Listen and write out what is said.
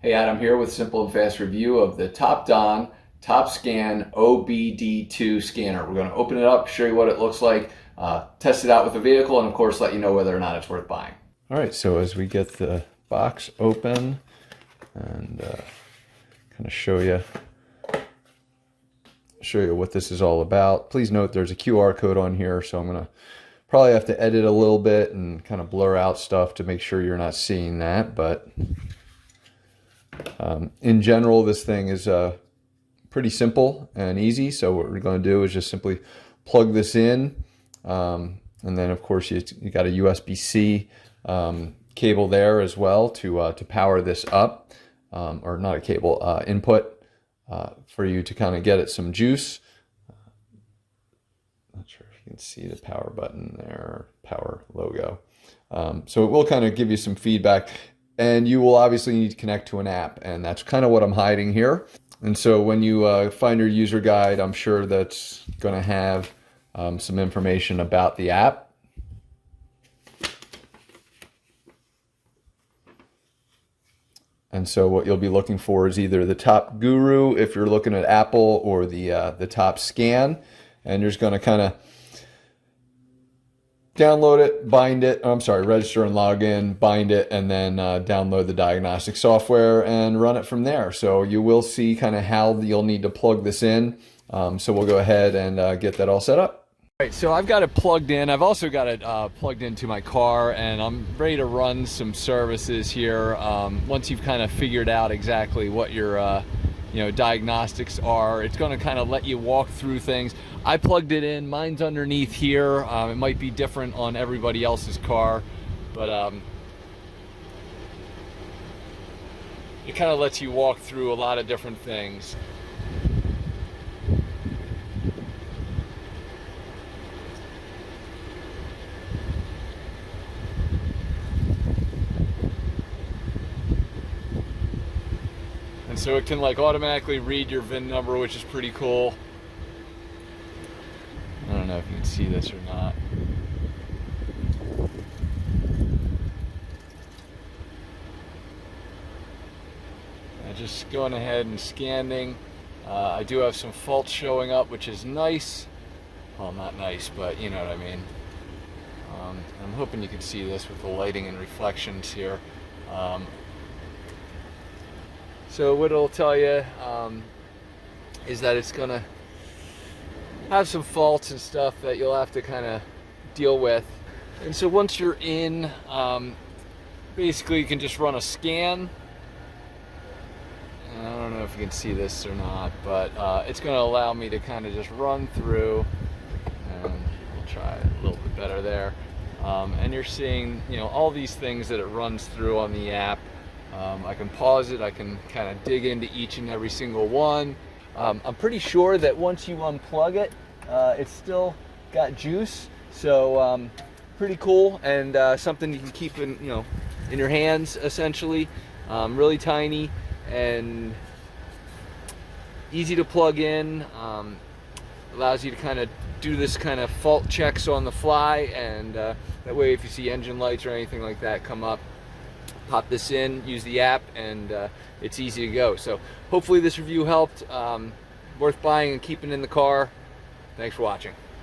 Hey, Adam here with simple and fast review of the TOPDON TopScan OBD2 scanner. We're going to open it up, show you what it looks like, test it out with the vehicle, and of course let you know whether or not it's worth buying. All right, so as we get the box open and kind of show you what this is all about. Please note there's a QR code on here, so I'm going to probably have to edit a little bit and kind of blur out stuff to make sure you're not seeing that, but in general, this thing is pretty simple and easy. So what we're going to do is just simply plug this in, and then of course you got a USB-C cable there as well to power this up, or not a cable, input for you to kind of get it some juice. Not sure if you can see the power button there, power logo. So it will kind of give you some feedback. And you will obviously need to connect to an app, and that's kind of what I'm hiding here. And so when you find your user guide, I'm sure that's going to have some information about the app. And so what you'll be looking for is either the Top Guru if you're looking at Apple, or the TopScan. And you're just going to kind of download it, bind it, register and log in, bind it, and then download the Diagnostic software and run it from there. So you will see kind of how you'll need to plug this in. So we'll go ahead and get that all set up. All right, so I've got it plugged in. I've also got it plugged into my car, and I'm ready to run some services here. Once you've kind of figured out exactly what your diagnostics are, it's going to kind of let you walk through things. I plugged it in, mine's underneath here. It might be different on everybody else's car, but it kind of lets you walk through a lot of different things. And so it can like automatically read your VIN number, which is pretty cool. I don't know if you can see this or not. Just going ahead and scanning. I do have some faults showing up, which is nice. Well, not nice, but you know what I mean. I'm hoping you can see this with the lighting and reflections here. So what it'll tell you is that it's going to have some faults and stuff that you'll have to kind of deal with. And so once you're in, basically you can just run a scan. And I don't know if you can see this or not, but it's going to allow me to kind of just run through, and I'll try a little bit better there. And you're seeing, all these things that it runs through on the app. I can pause it, I can kind of dig into each and every single one. I'm pretty sure that once you unplug it, it's still got juice, so pretty cool, and something you can keep in your hands essentially. Really tiny and easy to plug in. Allows you to kind of do this kind of fault checks on the fly, and that way if you see engine lights or anything like that come up, pop this in, use the app, and it's easy to go. So hopefully this review helped. Worth buying and keeping in the car. Thanks for watching.